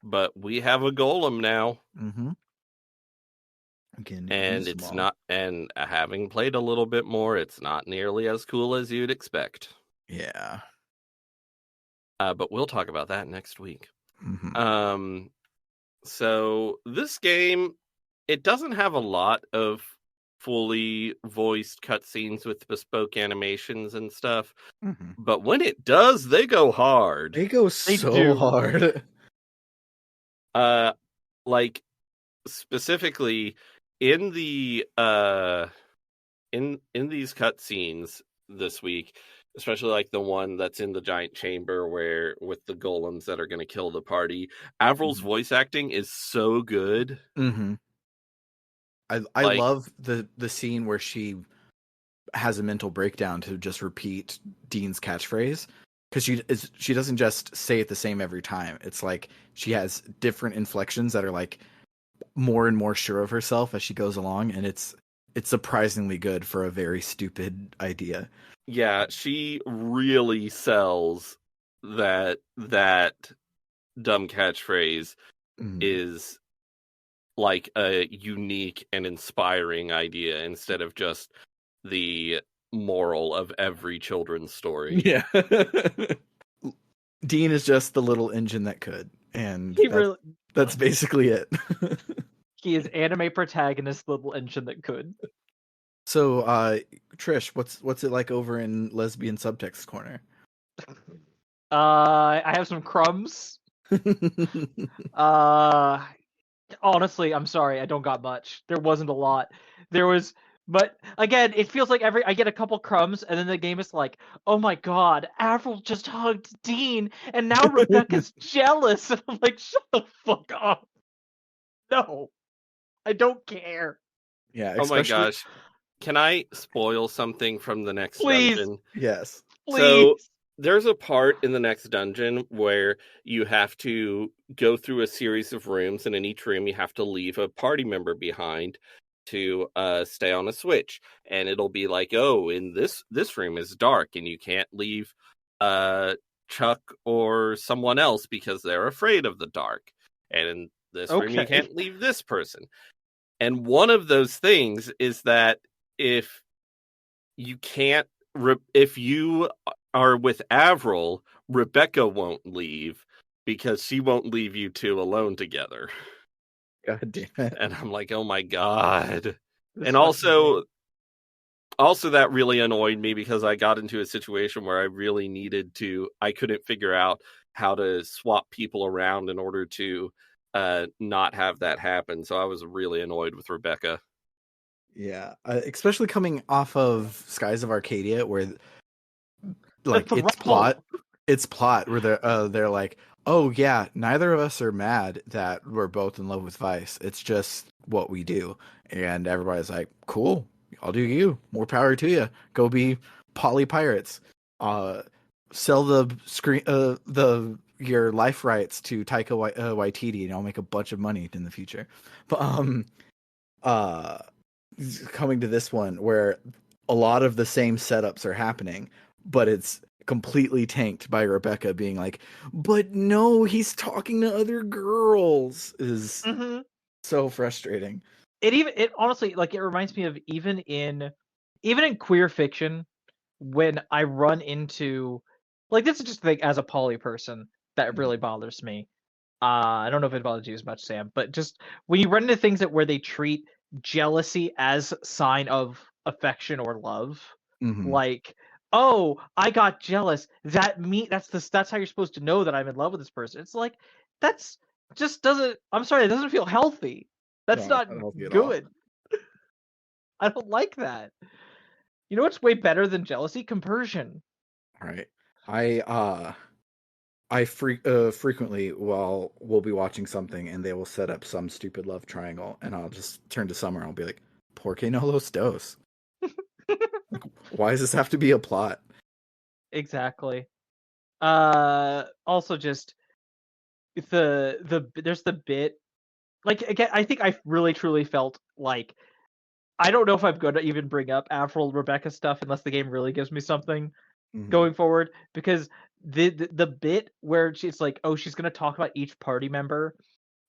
B: But we have a golem now.
A: And
B: it's not, and having played a little bit more, it's not nearly as cool as you'd expect.
A: Yeah.
B: But we'll talk about that next week. So this game, it doesn't have a lot of fully voiced cutscenes with bespoke animations and stuff. But when it does, they go hard.
A: They go so hard.
B: Like specifically in the in these cutscenes this week, especially like the one that's in the giant chamber where with the golems that are going to kill the party, Avril's voice acting is so good.
A: I love the scene where she has a mental breakdown to just repeat Dean's catchphrase, because she doesn't just say it the same every time. It's like she has different inflections that are like more and more sure of herself as she goes along, and it's surprisingly good for a very stupid idea.
B: Yeah, she really sells that dumb catchphrase is like a unique and inspiring idea instead of just the moral of every children's story.
A: Yeah. Dean is just the little engine that could, and that's basically it.
C: He is anime protagonist, little engine that could.
A: So, Trish, what's it like over in Lesbian Subtext Corner?
C: I have some crumbs. Honestly, I'm sorry, I don't got much. There wasn't a lot. But again, it feels like I get a couple crumbs, and then the game is like, oh my god, Avril just hugged Dean, and now Rebecca's jealous. And I'm like, shut the fuck up. No, I don't care.
A: Yeah.
B: Oh my gosh. Can I spoil something from the next dungeon?
A: Yes.
C: Please.
B: So there's a part in the next dungeon where you have to go through a series of rooms, and in each room you have to leave a party member behind to stay on a switch. And it'll be like, oh, in this room is dark, and you can't leave Chuck or someone else because they're afraid of the dark. And in this room you can't leave this person. And one of those things is that if you are with Avril, Rebecca won't leave because she won't leave you two alone together.
A: God damn it.
B: And I'm like, oh my God. And also that really annoyed me because I got into a situation where I really I couldn't figure out how to swap people around in order to not have that happen. So I was really annoyed with Rebecca.
A: Yeah, especially coming off of Skies of Arcadia, where like it's plot where they're like, oh yeah, neither of us are mad that we're both in love with Vice. It's just what we do, and everybody's like, cool, I'll do you. More power to you. Go be poly pirates. Sell your life rights to Taika Waititi, and I'll make a bunch of money in the future. But coming to this one where a lot of the same setups are happening, but it's completely tanked by Rebecca being like, but no, he's talking to other girls, is so frustrating.
C: It honestly, like, it reminds me of even in queer fiction, when I run into, like, this is just like as a poly person that really bothers me. I don't know if it bothers you as much, Sam, but just when you run into things where they treat jealousy as sign of affection or love, like, oh, I got jealous. That's how you're supposed to know that I'm in love with this person. It's like, that's just doesn't. I'm sorry, it doesn't feel healthy. That's not good. I don't like that. You know what's way better than jealousy? Compersion.
A: Right. I frequently we'll be watching something and they will set up some stupid love triangle, and I'll just turn to Summer and I'll be like, "Por qué no los dos?" Like, why does this have to be a plot?
C: Exactly. Also, just there's the bit, like, again, I think I really truly felt like, I don't know if I'm going to even bring up Avril Rebecca stuff unless the game really gives me something going forward, because the bit where she's like, oh, she's going to talk about each party member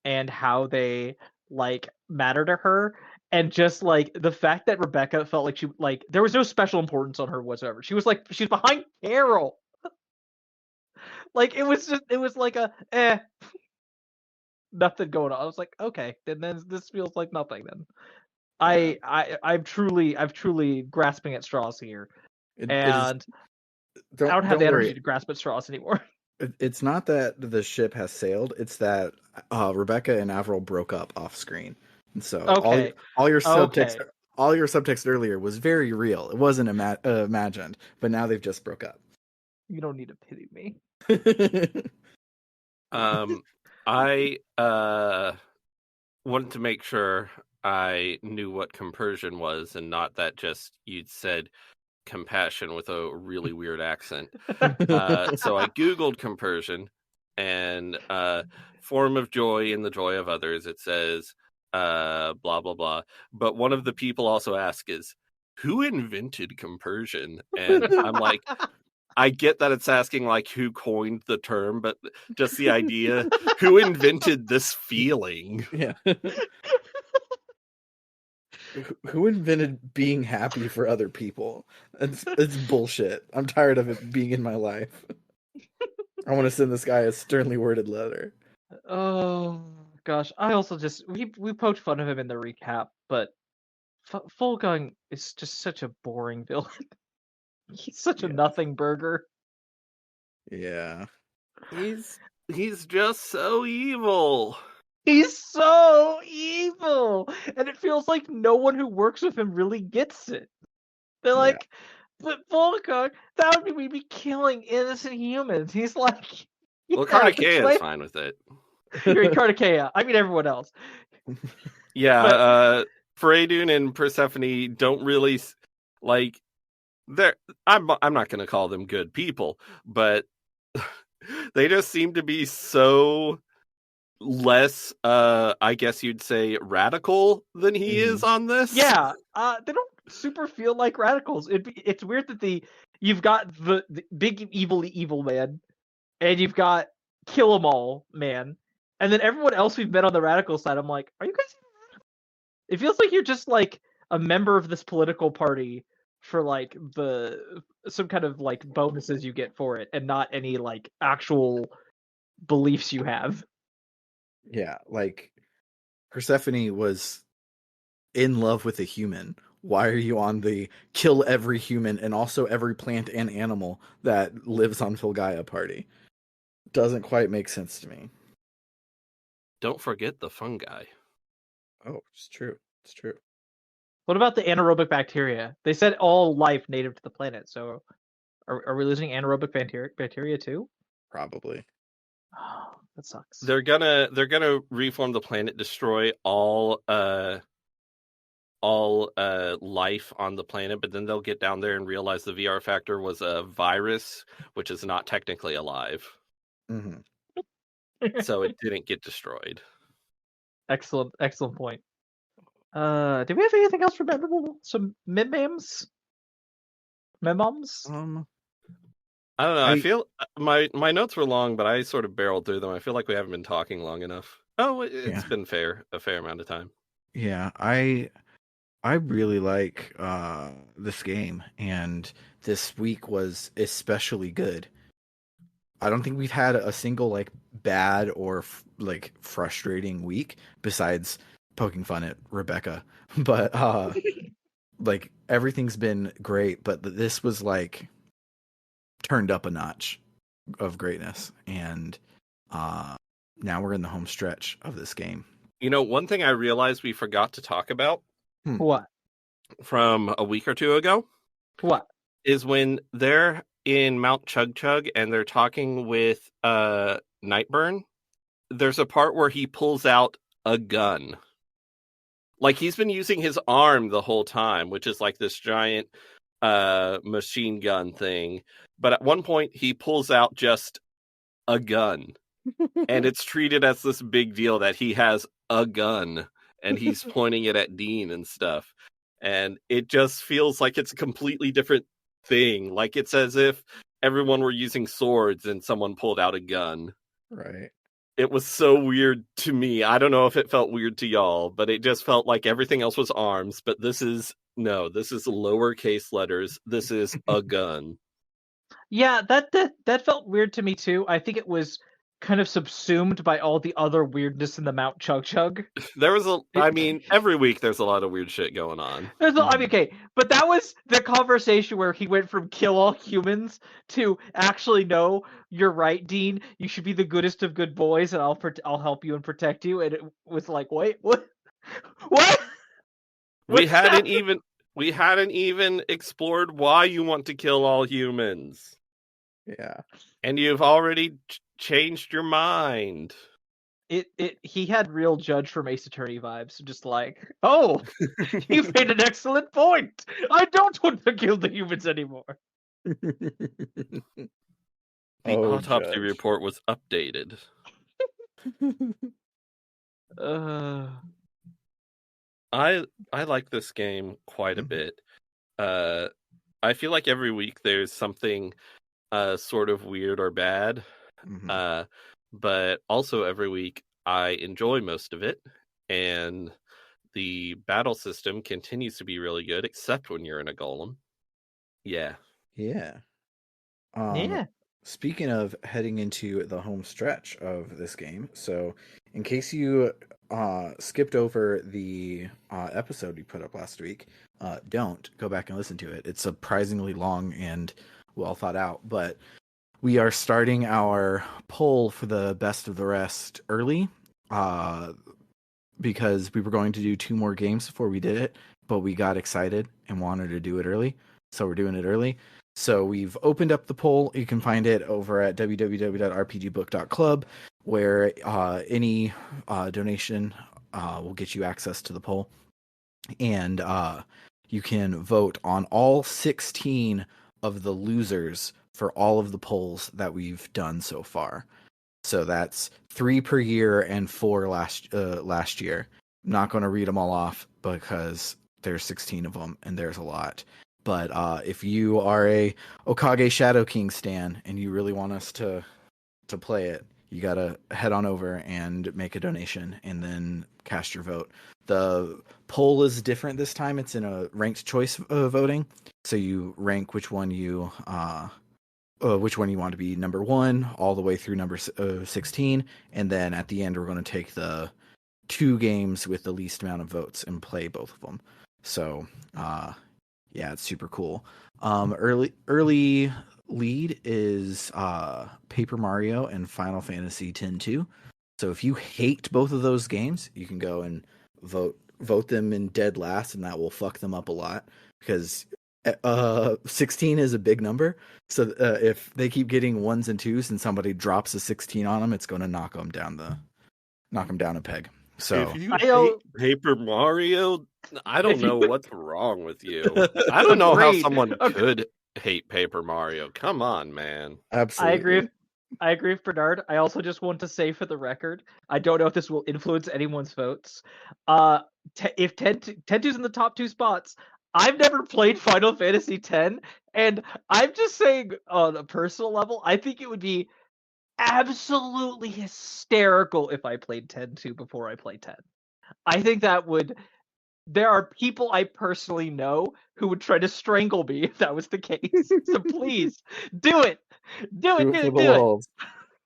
C: and how they, like, matter to her, and just like the fact that Rebecca felt like she, like, there was no special importance on her whatsoever. She was like, she's behind Carol. Like, it was like nothing going on. I was like, okay, then this feels like nothing then. Yeah. I'm truly grasping at straws here, and I don't have the energy to grasp at straws anymore.
A: It's not that the ship has sailed; it's that Rebecca and Avril broke up off screen, and so all your subtext earlier was very real. It wasn't imagined, but now they've just broke up.
C: You don't need to pity me.
B: I wanted to make sure I knew what compersion was, and not that just you'd said compassion with a really weird accent. So I googled compersion, and form of joy in the joy of others. It says blah blah blah. But one of the people also asks is, who invented compersion? And I'm like, I get that it's asking like who coined the term, but just the idea, who invented this feeling?
A: Yeah. Who invented being happy for other people? It's bullshit. I'm tired of it being in my life. I want to send this guy a sternly worded letter.
C: Oh gosh, I also just we poked fun of him in the recap, but Fulgung is just such a boring villain. He's such a nothing burger.
A: Yeah.
B: He's just so evil.
C: He's so evil, and it feels like no one who works with him really gets it. They're like, but Fulgung, that would be killing innocent humans. He's like,
B: well, Kartikeya is fine with it.
C: You're in Kartikeya. I mean, everyone else.
B: Yeah, Faradun and Persephone don't really, like, I'm not going to call them good people, but they just seem to be so less, I guess you'd say, radical than he is on this.
C: Yeah, they don't super feel like radicals. It's weird that you've got the big evil man, and you've got kill 'em all man, and then everyone else we've met on the radical side. I'm like, are you guys? It feels like you're just like a member of this political party for like some kind of like bonuses you get for it, and not any like actual beliefs you have.
A: Yeah, like Persephone was in love with a human. Why are you on the kill every human and also every plant and animal that lives on Filgaia party? Doesn't quite make sense to me.
B: Don't forget the fungi.
A: Oh, it's true. It's true.
C: What about the anaerobic bacteria? They said all life native to the planet, so are we losing anaerobic bacteria too?
A: Probably.
C: Oh, that sucks.
B: They're gonna reform the planet, destroy all life on the planet, but then they'll get down there and realize the VR factor was a virus, which is not technically alive.
A: Mm-hmm.
B: So it didn't get destroyed.
C: Excellent point. Do we have anything else for memorable? Some memoms? Memoms?
B: I don't know. I feel my notes were long, but I sort of barreled through them. I feel like we haven't been talking long enough. Oh, it's been a fair amount of time.
A: Yeah, I really like this game, and this week was especially good. I don't think we've had a single like bad or like frustrating week besides poking fun at Rebecca, but like everything's been great. But this was like turned up a notch of greatness, and now we're in the home stretch of this game.
B: You know, one thing I realized we forgot to talk about.
C: What?
B: From a week or two ago.
C: What?
B: Is when they're in Mount Chug Chug and they're talking with Nightburn. There's a part where he pulls out a gun. Like he's been using his arm the whole time, which is like this giant machine gun thing. But at one point he pulls out just a gun. And it's treated as this big deal that he has a gun and he's pointing it at Dean and stuff. And it just feels like it's a completely different thing. Like it's as if everyone were using swords and someone pulled out a gun.
A: Right.
B: It was so weird to me. I don't know if it felt weird to y'all, but it just felt like everything else was arms. But this is lowercase letters. This is a gun.
C: Yeah, that felt weird to me too. I think it was kind of subsumed by all the other weirdness in the Mount Chug Chug.
B: There was every week there's a lot of weird shit going on.
C: Okay, but that was the conversation where he went from kill all humans to actually no, you're right, Dean. You should be the goodest of good boys, and I'll help you and protect you. And it was like, wait, what? What?
B: We hadn't even explored why you want to kill all humans.
A: Yeah,
B: and you've already changed your mind.
C: He had real Judge from Ace Attorney vibes, just like, oh, you made an excellent point. I don't want to kill the humans anymore.
B: The autopsy Judge. Report was updated. I like this game quite a bit. I feel like every week there's something sort of weird or bad. But also every week I enjoy most of it, and the battle system continues to be really good, except when you're in a golem. Yeah.
A: Speaking of heading into the home stretch of this game, so in case you skipped over the episode we put up last week, don't go back and listen to it. It's surprisingly long and well thought out, but we are starting our poll for the best of the rest early, because we were going to do 2 more games before we did it, but we got excited and wanted to do it early, so we're doing it early. So we've opened up the poll. You can find it over at www.rpgbook.club, where any donation will get you access to the poll. And you can vote on all 16 of the losers for all of the polls that we've done so far. So that's 3 per year and 4 last year. I'm not going to read them all off because there's 16 of them and there's a lot. But if you are a Okage Shadow King stan and you really want us to play it, you gotta head on over and make a donation and then cast your vote. The poll is different this time. It's in a ranked choice voting, so you rank which one you want to be number 1 all the way through number 16, and then at the end we're going to take the 2 games with the least amount of votes and play both of them. So yeah, it's super cool. Early lead is Paper Mario and Final Fantasy X-2. So if you hate both of those games, you can go and vote them in dead last, and that will fuck them up a lot because 16 is a big number. So if they keep getting 1s and 2s and somebody drops a 16 on them, it's going to knock them down a peg. So
B: if you hate Paper Mario, I don't know what's wrong with you. I don't know how someone could hate Paper Mario. Come on, man.
A: Absolutely.
C: I agree with Bernard. I also just want to say for the record, I don't know if this will influence anyone's votes. If Tentu's in the top 2 spots, I've never played Final Fantasy X, and I'm just saying on a personal level, I think it would be absolutely hysterical if I played 10-2 before I play 10. I think that would... There are people I personally know who would try to strangle me if that was the case. So please, do it! Do it!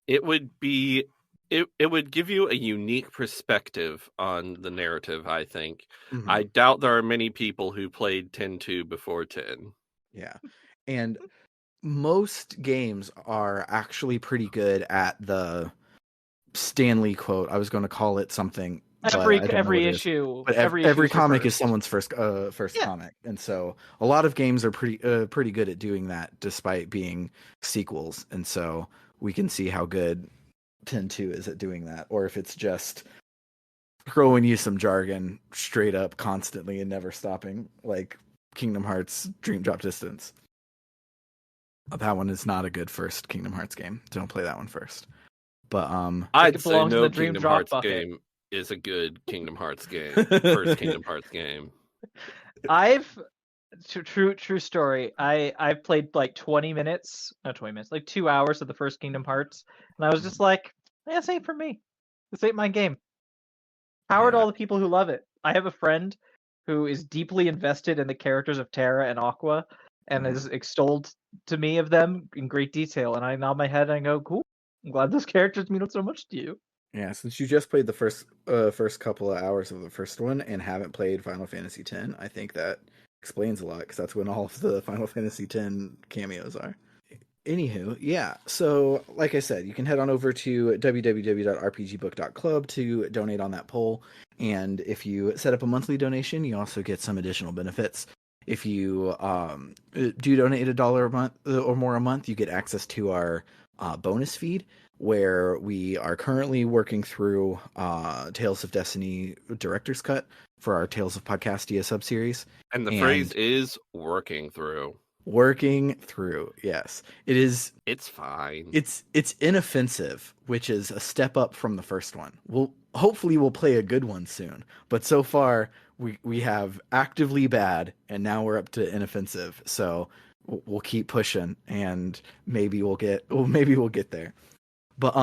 B: It would be... It would give you a unique perspective on the narrative, I think. Mm-hmm. I doubt there are many people who played 10-2 before 10.
A: Yeah. And most games are actually pretty good at the Stanley quote. I was going to call it something.
C: Every issue,
A: but every comic is someone's first comic, and so a lot of games are pretty good at doing that, despite being sequels. And so we can see how good 10-2 is at doing that, or if it's just throwing you some jargon straight up constantly and never stopping, like Kingdom Hearts Dream Drop Distance. That one is not a good first Kingdom Hearts game. Don't play that one first. But
B: I'd say no Kingdom Hearts game is a good Kingdom Hearts game. First Kingdom Hearts game.
C: True story. I've played like 20 minutes, not 20 minutes, like 2 hours of the first Kingdom Hearts, and I was just like, this ain't for me. This ain't my game. Power to all the people who love it. I have a friend who is deeply invested in the characters of Terra and Aqua, and is extolled to me of them in great detail, and I nod my head and I go, cool. I'm glad those characters mean so much to you.
A: Yeah, since you just played the first couple of hours of the first one and haven't played Final Fantasy X, I think that explains a lot, because that's when all of the Final Fantasy X cameos are. Anywho, yeah, so like I said, you can head on over to www.rpgbook.club to donate on that poll, and if you set up a monthly donation, you also get some additional benefits. If you do donate $1 a month or more a month, you get access to our bonus feed, where we are currently working through Tales of Destiny Director's Cut for our Tales of Podcastia subseries.
B: And the phrase is working through.
A: Working through, yes. It is.
B: It's fine.
A: It's inoffensive, which is a step up from the first one. Hopefully we'll play a good one soon. But so far, we have actively bad, and now we're up to inoffensive. So we'll keep pushing, and maybe we'll get there. But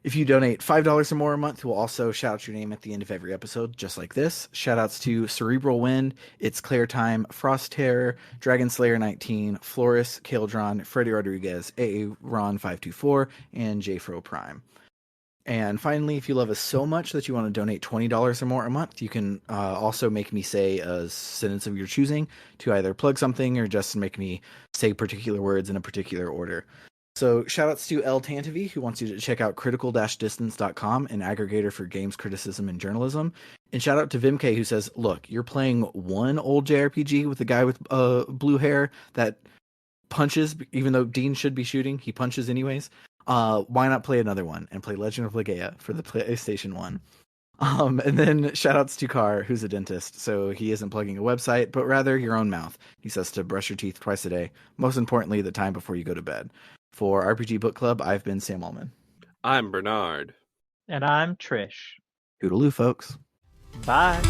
A: if you donate $5 or more a month, we'll also shout out your name at the end of every episode, just like this. Shout outs to Cerebral Wind, It's Claire Time, Frost Terror, Dragon Slayer 19, Floris, Kaldron, Freddy Rodriguez, AA Ron 524, and JFro Prime. And finally, if you love us so much that you want to donate $20 or more a month, you can also make me say a sentence of your choosing to either plug something or just make me say particular words in a particular order. So shoutouts to El Tantavi, who wants you to check out critical-distance.com, an aggregator for games criticism and journalism. And shout out to Vimk, who says, look, you're playing one old JRPG with a guy with blue hair that punches, even though Dean should be shooting, he punches anyways. Why not play another one and play Legend of Legaia for the PlayStation 1? And then shout outs to Carr, who's a dentist, so he isn't plugging a website, but rather your own mouth. He says to brush your teeth twice a day. Most importantly, the time before you go to bed. For RPG Book Club, I've been Sam Ullman.
B: I'm Bernard.
C: And I'm Trish.
A: Toodaloo, folks.
C: Bye.